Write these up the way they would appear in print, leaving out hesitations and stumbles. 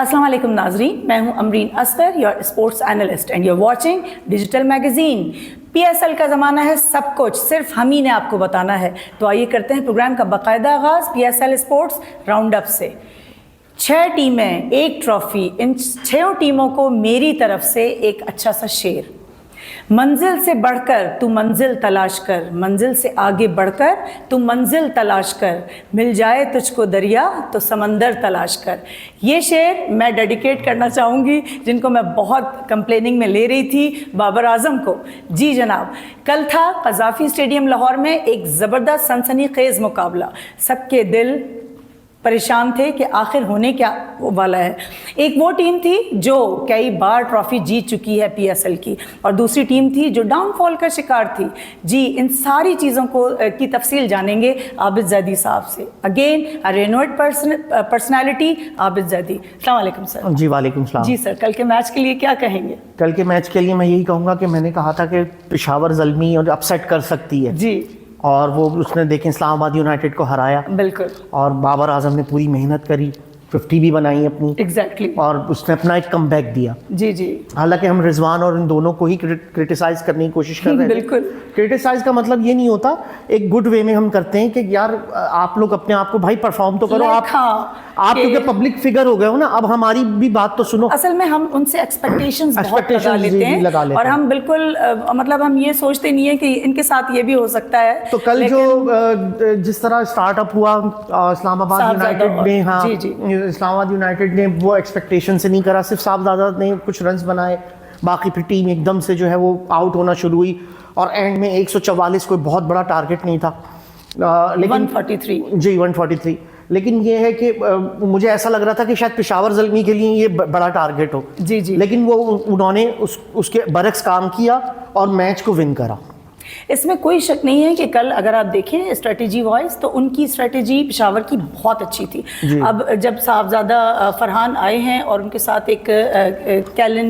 अस्सलाम वालेकुम नाजरीन, मैं हूं Amreen Asghar, your sports analyst and you're watching digital magazine. PSL का ज़माना है, सब कुछ सिर्फ हम ही ने आपको बताना है। तो आइए करते हैं प्रोग्राम का बाकायदा आगाज़ पीएसएल स्पोर्ट्स राउंड अप से। 6 टीमें, 1 ट्रॉफी, इन 6 टीमों को मेरी तरफ से एक अच्छा सा शेर। मंजिल से बढ़कर तू मंजिल तलाश कर, मंजिल से आगे बढ़कर तू मंजिल तलाश कर, मिल जाए तुझको दरिया तो समंदर तलाश कर। ये शेर मैं डेडिकेट करना चाहूँगी जिनको मैं बहुत कंप्लेनिंग में ले रही थी, बाबर आजम को। जी जनाब, कल था क़ज़ाफ़ी स्टेडियम लाहौर में एक ज़बरदस्त सनसनीखेज़ मुकाबला। सबके दिल परेशान थे कि आखिर होने क्या वाला है। एक वो टीम थी जो कई बार ट्रॉफ़ी जीत चुकी है पीएसएल की, और दूसरी टीम थी जो डाउनफॉल का शिकार थी। जी, इन सारी चीज़ों को की तफसील जानेंगे आबिद ज़ैदी साहब से। Again a renovated personality, Abid Zaidi. अस्सलाम वालेकुम सर। जी वालेकुम सलाम। जी सर, कल के मैच के लिए क्या कहेंगे? कल के मैच के लिए मैं यही कहूँगा कि मैंने कहा था कि पेशावर ज़ल्मी और अपसेट कर सकती है जी, और वो उसने देखें इस्लामाबाद यूनाइटेड को हराया। बिल्कुल। और बाबर आजम ने पूरी मेहनत करी, 50 भी बनाई अपनी। एग्जैक्टली। और उसने अपना एक कमबैक दिया। जी जी। हालांकि हम रिजवान और इन दोनों को ही क्रिटिसाइज करने की कोशिश कर रहे थे। बिल्कुल। क्रिटिसाइज का मतलब ये नहीं होता, एक गुड वे में हम करते हैं कि यार आप लोग अपने आप को भाई परफॉर्म तो करो। आप क्योंकि पब्लिक फिगर हो गए हो ना, अब हमारी भी बात तो सुनो। असल में हम उनसे एक्सपेक्टेशंस बहुत लगा लेते हैं और हम बिल्कुल मतलब हम ये सोचते नहीं है कि इनके साथ ये भी हो सकता है। तो कल जो जिस तरह स्टार्टअप हुआ इस्लामाबाद यूनाइटेड ने, हाँ इस्लामाबाद यूनाइटेड ने वो एक्सपेक्टेशन से नहीं करा, सिर्फ साहबजादा ने कुछ रन्स बनाए, बाकी फिर टीम एकदम से जो है वो आउट होना शुरू हुई और एंड में 144 कोई बहुत बड़ा टारगेट नहीं था, लेकिन 143। जी 143। लेकिन ये है कि मुझे ऐसा लग रहा था कि शायद पेशावर ज़ल्मी के लिए ये बड़ा टारगेट हो। जी जी। लेकिन वो उन्होंने उसके बरक्स काम किया और मैच को विन करा। इसमें कोई शक नहीं है कि कल अगर आप देखें स्ट्रेटेजी वाइज तो उनकी स्ट्रेटेजी पेशावर की बहुत अच्छी थी। अब जब साहबजादा फरहान आए हैं और उनके साथ एक कैलन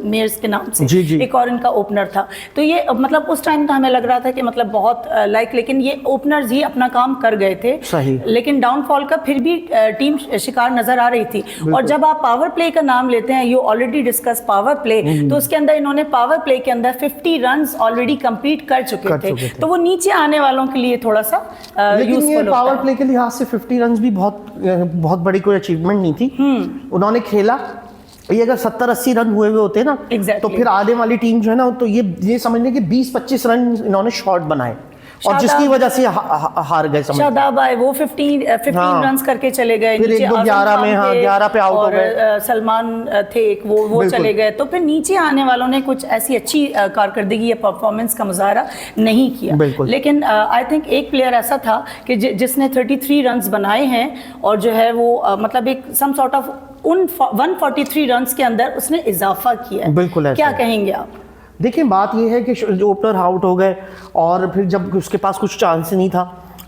मेयर्स के नाम से जी। एक और इनका ओपनर था, तो ये मतलब उस टाइम तो हमें लग रहा था कि मतलब बहुत लेकिन ये ओपनर्स ही अपना काम कर गए थे। सही। लेकिन डाउनफॉल का फिर भी टीम शिकार नजर आ रही थी। और जब आप पावर प्ले का नाम लेते हैं, you already discuss power play, तो उसके अंदर इन्होंने पावर प्ले के अंदर 50 रन ऑलरेडी कंप्लीट कर चुके थे। तो वो नीचे आने वालों के लिए थोड़ा सा लेकिन ये पावर प्ले के लिहाज से 50 रन भी बहुत बड़ी कोई अचीवमेंट नहीं थी। उन्होंने खेला, ये अगर 70-80 रन हुए होते ना, तो फिर आने वाली टीम जो है ना, तो ये समझ लें कि 20-25 रन इन्होंने शॉट बनाए और जिसकी वजह से हार गए। शादाब आए, वो 15 रन करके चले गए। फिर 11 में 11 पे आउट हो गए। सलमान थे एक, वो चले गए। तो फिर नीचे आने वालों ने कुछ ऐसी अच्छी कारकर्दगी या परफॉर्मेंस का मुजाहरा नहीं किया। लेकिन आई थिंक एक प्लेयर ऐसा था कि जिसने 33 रन बनाए हैं और जो है वो मतलब एक सम सॉर्ट ऑफ उन 143 रन के अंदर उसने इजाफा किया। बिल्कुल। क्या कहेंगे आप? देखिए, बात यह है कि ओपनर आउट हो गए और फिर जब उसके पास कुछ चांस नहीं था,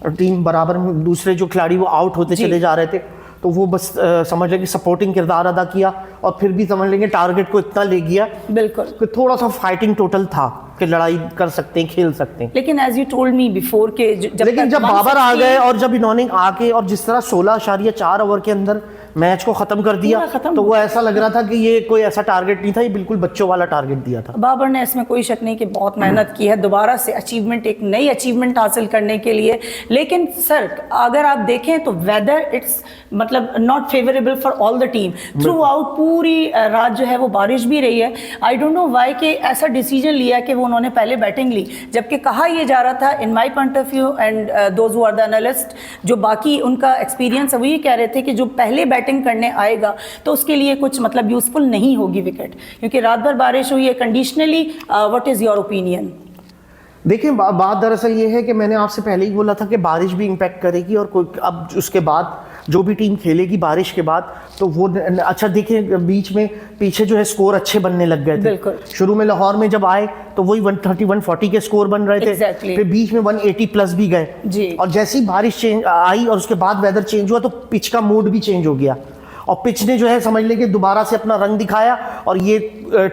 टीम बराबर में दूसरे जो खिलाड़ी वो आउट होते चले जा रहे थे, तो वो बस समझ लेंगे सपोर्टिंग किरदार अदा किया और फिर भी समझ लेंगे टारगेट को इतना ले गया। बिल्कुल। कि थोड़ा सा फाइटिंग टोटल था कि लड़ाई कर सकते हैं, खेल सकते हैं। लेकिन as you told me before के जब बाबर आ गए और जब इन्होंने आके और जिस तरह 16.4 ओवर के अंदर मैच को खत्म कर दिया, तो वो ऐसा लग रहा था कि ये कोई ऐसा टारगेट नहीं था, ये बिल्कुल बच्चों वाला टारगेट दिया था। बाबर ने इसमें कोई शक नहीं कि बहुत मेहनत की है दोबारा से अचीवमेंट, एक नई अचीवमेंट हासिल करने के लिए। लेकिन सर अगर आप देखें तो वेदर इट्स मतलब not favourable for all the team. Through out पूरी रात जो है वो बारिश भी रही है। आई डोंट नो वाई के ऐसा डिसीजन लिया कि वो उन्होंने पहले बैटिंग ली, जबकि कहा यह जा रहा था in my point of view and those who are the analyst, जो बाकी उनका एक्सपीरियंस है, वो ये कह रहे थे कि जो पहले बैटिंग करने आएगा तो उसके लिए कुछ मतलब यूजफुल नहीं होगी विकेट, क्योंकि रात भर बारिश हुई है conditionally. What is your opinion? देखिए, बात दरअसल ये है कि मैंने आपसे पहले ही बोला था कि बारिश भी इम्पैक्ट करेगी और अब उसके बाद जो भी टीम खेलेगी बारिश के बाद, तो वो अच्छा देखिए बीच में पीछे जो है स्कोर अच्छे बनने लग गए थे। शुरू में लाहौर में जब आए तो वही 130-140 के स्कोर बन रहे थे। फिर बीच में 180 प्लस भी गए और जैसी बारिश आई और उसके बाद वेदर चेंज हुआ तो पिच का मूड भी चेंज हो गया और पिच ने जो है समझ लें कि दोबारा से अपना रंग दिखाया और ये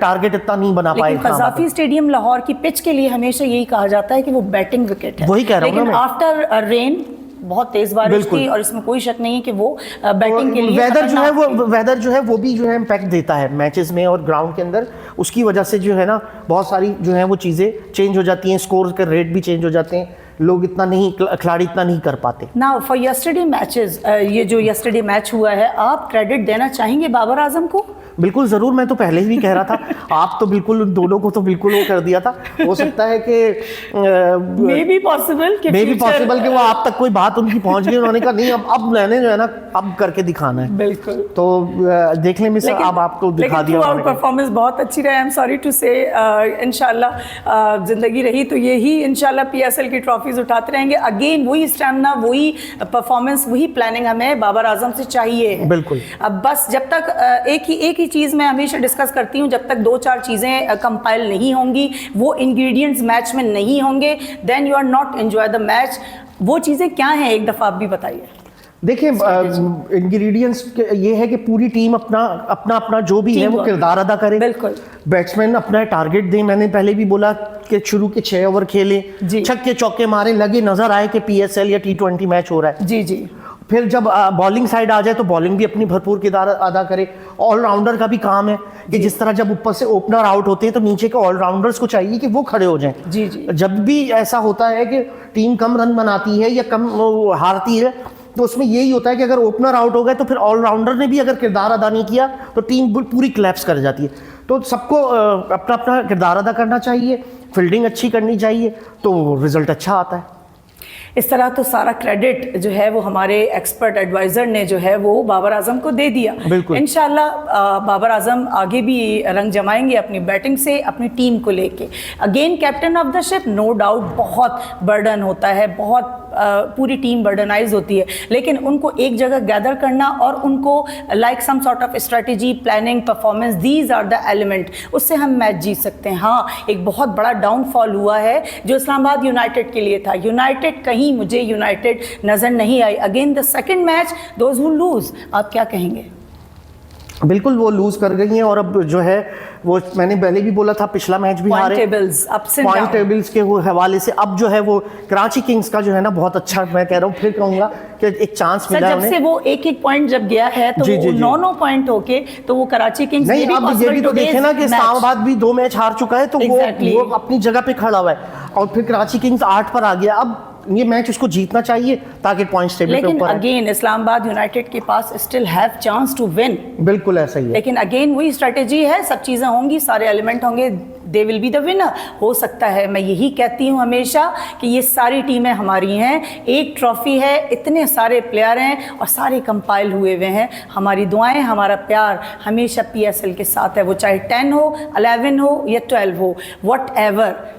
टारगेट इतना नहीं बना पाए। क़ज़ाफ़ी स्टेडियम लाहौर की पिच के लिए हमेशा यही कहा जाता है कि वो बैटिंग विकेट है। वही कह रहा हूं, लेकिन आफ्टर रेन बहुत तेज बारिश थी और इसमें कोई शक नहीं है कि वो बैटिंग के लिए वेदर जो है वो भी जो है इम्पैक्ट देता है मैचेस में और ग्राउंड के अंदर। उसकी वजह से जो है ना बहुत सारी जो है वो चीज़ें चेंज हो जाती हैं, स्कोर के रेट भी चेंज हो जाते हैं, लोग इतना नहीं, खिलाड़ी इतना नहीं कर पाते। नाउ फॉर यस्टरडे मैचेस, ये जो यस्टरडे मैच हुआ है, आप क्रेडिट देना चाहेंगे बाबर आजम को? बिल्कुल ज़रूर, मैं तो पहले ही कह रहा था। आप तो बिल्कुल उन दोनों को तो बिल्कुल वो कर दिया था। हो सकता है कि मे बी पॉसिबल कि वो आप तक कोई बात उनकी पहुंच गई, उन्होंने कहा नहीं अब मैंने जो है ना अब करके दिखाना है। बिल्कुल, तो देख लें मिस, अब आपको दिखा दिया। परफॉर्मेंस बहुत अच्छी रही, आई एम सॉरी टू से। इंशाल्लाह जिंदगी रही तो यही इंशाल्लाह पीएसएल की ट्रॉफीज उठाते रहेंगे। अगेन वही स्टैमिना, वही परफॉर्मेंस, वही प्लानिंग हमें बाबर आजम से चाहिए। बिल्कुल। अब बस जब तक एक ही चीज़ मैं हमेशा डिस्कस करती हूँ, जब तक 2-4 चीज़ें कंपाइल नहीं होंगी, वो इंग्रेडिएंट्स मैच में नहीं होंगे, then you are not enjoy the match. वो चीज़ें क्या हैं, एक दफ़ा आप भी बताइए। देखिए इंग्रेडिएंट्स ये है कि पूरी टीम अपना जो भी है वो किरदार अदा करे। बिल्कुल। बैट्समैन अपना टारगेट दें। मैंने पहले भी बोला कि शुरू के 6 ओवर खेले, छक्के चौके मारे, लगे नजर आए कि पीएसएल या T20 मैच हो रहा है। जी जी। फिर जब बॉलिंग साइड आ जाए तो बॉलिंग भी अपनी भरपूर किरदार अदा करे। ऑलराउंडर का भी काम है कि जिस तरह जब ऊपर से ओपनर आउट होते हैं तो नीचे के ऑलराउंडर्स को चाहिए कि वो खड़े हो जाएं। जी जी। जब भी ऐसा होता है कि टीम कम रन बनाती है या कम हारती है तो उसमें यही होता है कि अगर ओपनर आउट हो गए तो फिर ऑलराउंडर ने भी अगर किरदार अदा नहीं किया तो टीम पूरी क्लैप्स कर जाती है। तो सबको अपना अपना किरदार अदा करना चाहिए, फील्डिंग अच्छी करनी चाहिए, तो रिजल्ट अच्छा आता है। इस तरह तो सारा क्रेडिट जो है वो हमारे एक्सपर्ट एडवाइज़र ने जो है वो बाबर आजम को दे दिया। इंशाल्लाह बाबर आजम आगे भी रंग जमाएंगे अपनी बैटिंग से, अपनी टीम को लेके। Again captain of the ship, no doubt बहुत बर्डन होता है, बहुत पूरी टीम बर्डनाइज होती है, लेकिन उनको एक जगह गैदर करना और उनको like some sort of strategy, planning, performance, these are the element, उससे हम मैच जीत सकते हैं। हाँ, एक बहुत बड़ा डाउनफॉल हुआ है जो इस्लामाबाद यूनाइटेड के लिए था। यूनाइटेड कहीं मुझे यूनाइटेड नजर नहीं आई। Again the second match, those who lose, आप क्या कहेंगे? बिल्कुल वो लूज कर गई हैं और अब जो है वो मैंने पहले भी बोला था, पिछला मैच भी हारे। पॉइंट टेबल्स के हवाले से अब जो है वो कराची किंग्स का जो है ना बहुत अच्छा, मैं कह रहा हूँ फिर कहूँगा कि एक चांस मिला है। जब से वो एक पॉइंट जब गया है तो वो 9 पॉइंट होके तो वो कराची किंग्स नहीं, अब ये भी तो देखे ना कि इस्लामाबाद भी 2 मैच हार चुका है तो वो अपनी जगह पे खड़ा हुआ है और फिर कराची किंग्स 8 पर आ गया। अब ये मैच उसको जीतना चाहिए ताकि पॉइंट्स टेबल पे ऊपर। अगेन इस्लामाबाद यूनाइटेड के पास still have chance to win. बिल्कुल ऐसा ही है, लेकिन अगेन वही स्ट्रेटेजी है, सब चीजें होंगी, सारे एलिमेंट होंगे, they will be the winner. हो सकता है, मैं यही कहती हूँ हमेशा कि ये सारी टीमें हमारी हैं, एक ट्रॉफी है, इतने सारे प्लेयर हैं और सारे कंपाइल हुए हुए हैं। हमारी दुआएं, हमारा प्यार हमेशा पीएसएल के साथ है, वो चाहे 10 हो, 11 हो या 12 हो, वट एवर।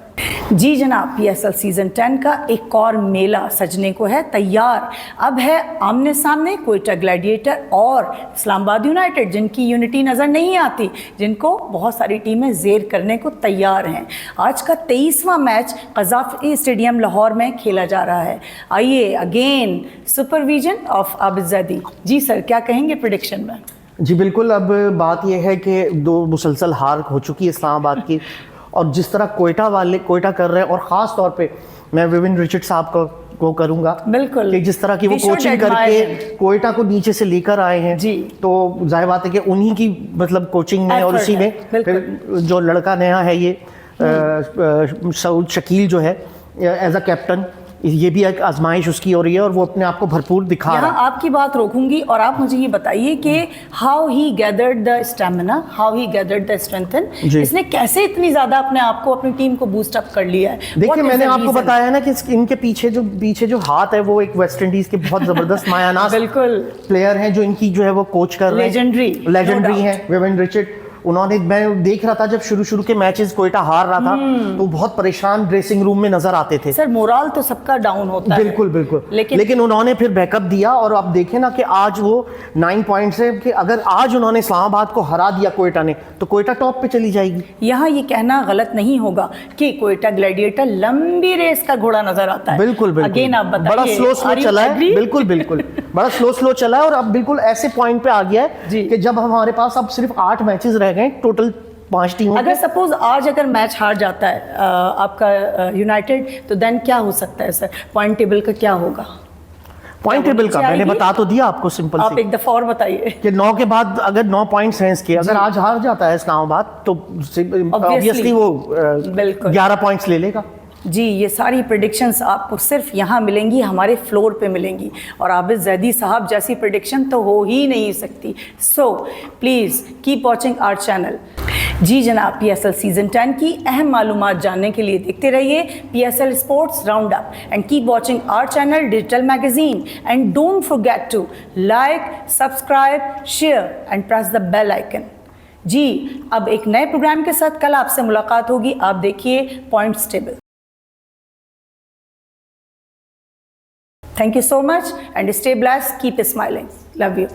जी जनाब, पीएसएल सीजन 10 का एक और मेला सजने को है तैयार। अब है आमने सामने कोयटा ग्लैडिएटर और इस्लामाबाद यूनाइटेड, जिनकी यूनिटी नज़र नहीं आती, जिनको बहुत सारी टीमें ज़ेर करने को तैयार हैं। आज का 23वां मैच क़ज़ाफ़ी स्टेडियम लाहौर में खेला जा रहा है। आइए, अगेन सुपरविजन ऑफ आबिद। जी सर, क्या कहेंगे प्रेडिक्शन में? जी बिल्कुल, अब बात यह है कि 2 मुसलसल हार हो चुकी है इस्लामाबाद की और जिस तरह कोयटा कर रहे हैं, और ख़ास तौर पे मैं विविन रिचर्ड साहब को करूंगा बिल्कुल कि जिस तरह की वो कोचिंग करके कोयटा को नीचे से लेकर आए हैं जी, तो जाहिर बात है कि उन्हीं की मतलब कोचिंग में और उसी में फिर जो लड़का नया है ये सऊद शकील जो है एज अ कैप्टन, ये भी एक आजमाइश उसकी हो रही है और वो अपने आप को भरपूर दिखा रहा है। आपकी बात रोकूंगी और आप मुझे ये बताइए कि how he gathered the stamina, how he gathered the strengthen, इसने कैसे इतनी ज्यादा अपने आप को, अपनी टीम को बूस्ट अप कर लिया है? देखिए, मैंने आपको बताया है ना कि इनके पीछे जो हाथ है वो एक वेस्ट इंडीज के बहुत जबरदस्त मायानाज बिल्कुल प्लेयर हैं जो इनकी जो है वो कोच कर रहे हैं, लेजेंडरी हैं विविन रिचर्ड। उन्होंने, मैं देख रहा था जब शुरू के मैचेस कोयटा हार रहा था तो बहुत परेशान ड्रेसिंग रूम में नजर आते थे। सर, मोरल तो सबका डाउन होता है। बिल्कुल लेकिन उन्होंने फिर बैकअप दिया और अब देखें ना कि आज वो 9 पॉइंट से, कि अगर आज उन्होंने इस्लामाबाद को हरा दिया कोयटा ने तो कोयटा टॉप पे चली जाएगी। यहाँ ये कहना गलत नहीं होगा कि कोयटा ग्लैडिएटर लंबी रेस का घोड़ा नजर आता है। बिल्कुल अगेन आप बताइए, बड़ा स्लो चला है। बिल्कुल बड़ा स्लो चला है और अब बिल्कुल ऐसे पॉइंट पे आ गया है कि जब हमारे पास अब सिर्फ 8 मैचेस रह गए टोटल 5 टीमों। अगर सपोज आज अगर मैच हार जाता है आपका यूनाइटेड, तो देन क्या हो सकता है सर? पॉइंट टेबल का क्या होगा? पॉइंट टेबल का मैंने बता तो दिया आपको सिंपल आप सी एक दफा और बताइए। कि 9 के बाद अगर 9 पॉइंट्स हैं इसके, अगर आज हार जाता है इस्लामाबाद तो ऑब्वियसली वो बिल्कुल 11 पॉइंट्स ले लेगा। जी, ये सारी प्रेडिक्शंस आपको सिर्फ यहाँ मिलेंगी, हमारे फ्लोर पे मिलेंगी, और आबिद जैदी साहब जैसी प्रेडिक्शन तो हो ही नहीं सकती। So please keep watching our channel. जी जनाब, PSL सीजन 10 की अहम मालूमात जानने के लिए देखते रहिए PSL sports round up and keep watching our channel digital magazine and don't forget to like, subscribe, share and press the bell icon. जी, अब एक नए प्रोग्राम के साथ कल आपसे मुलाकात होगी। आप देखिए points table. Thank you so much and stay blessed. Keep smiling. Love you.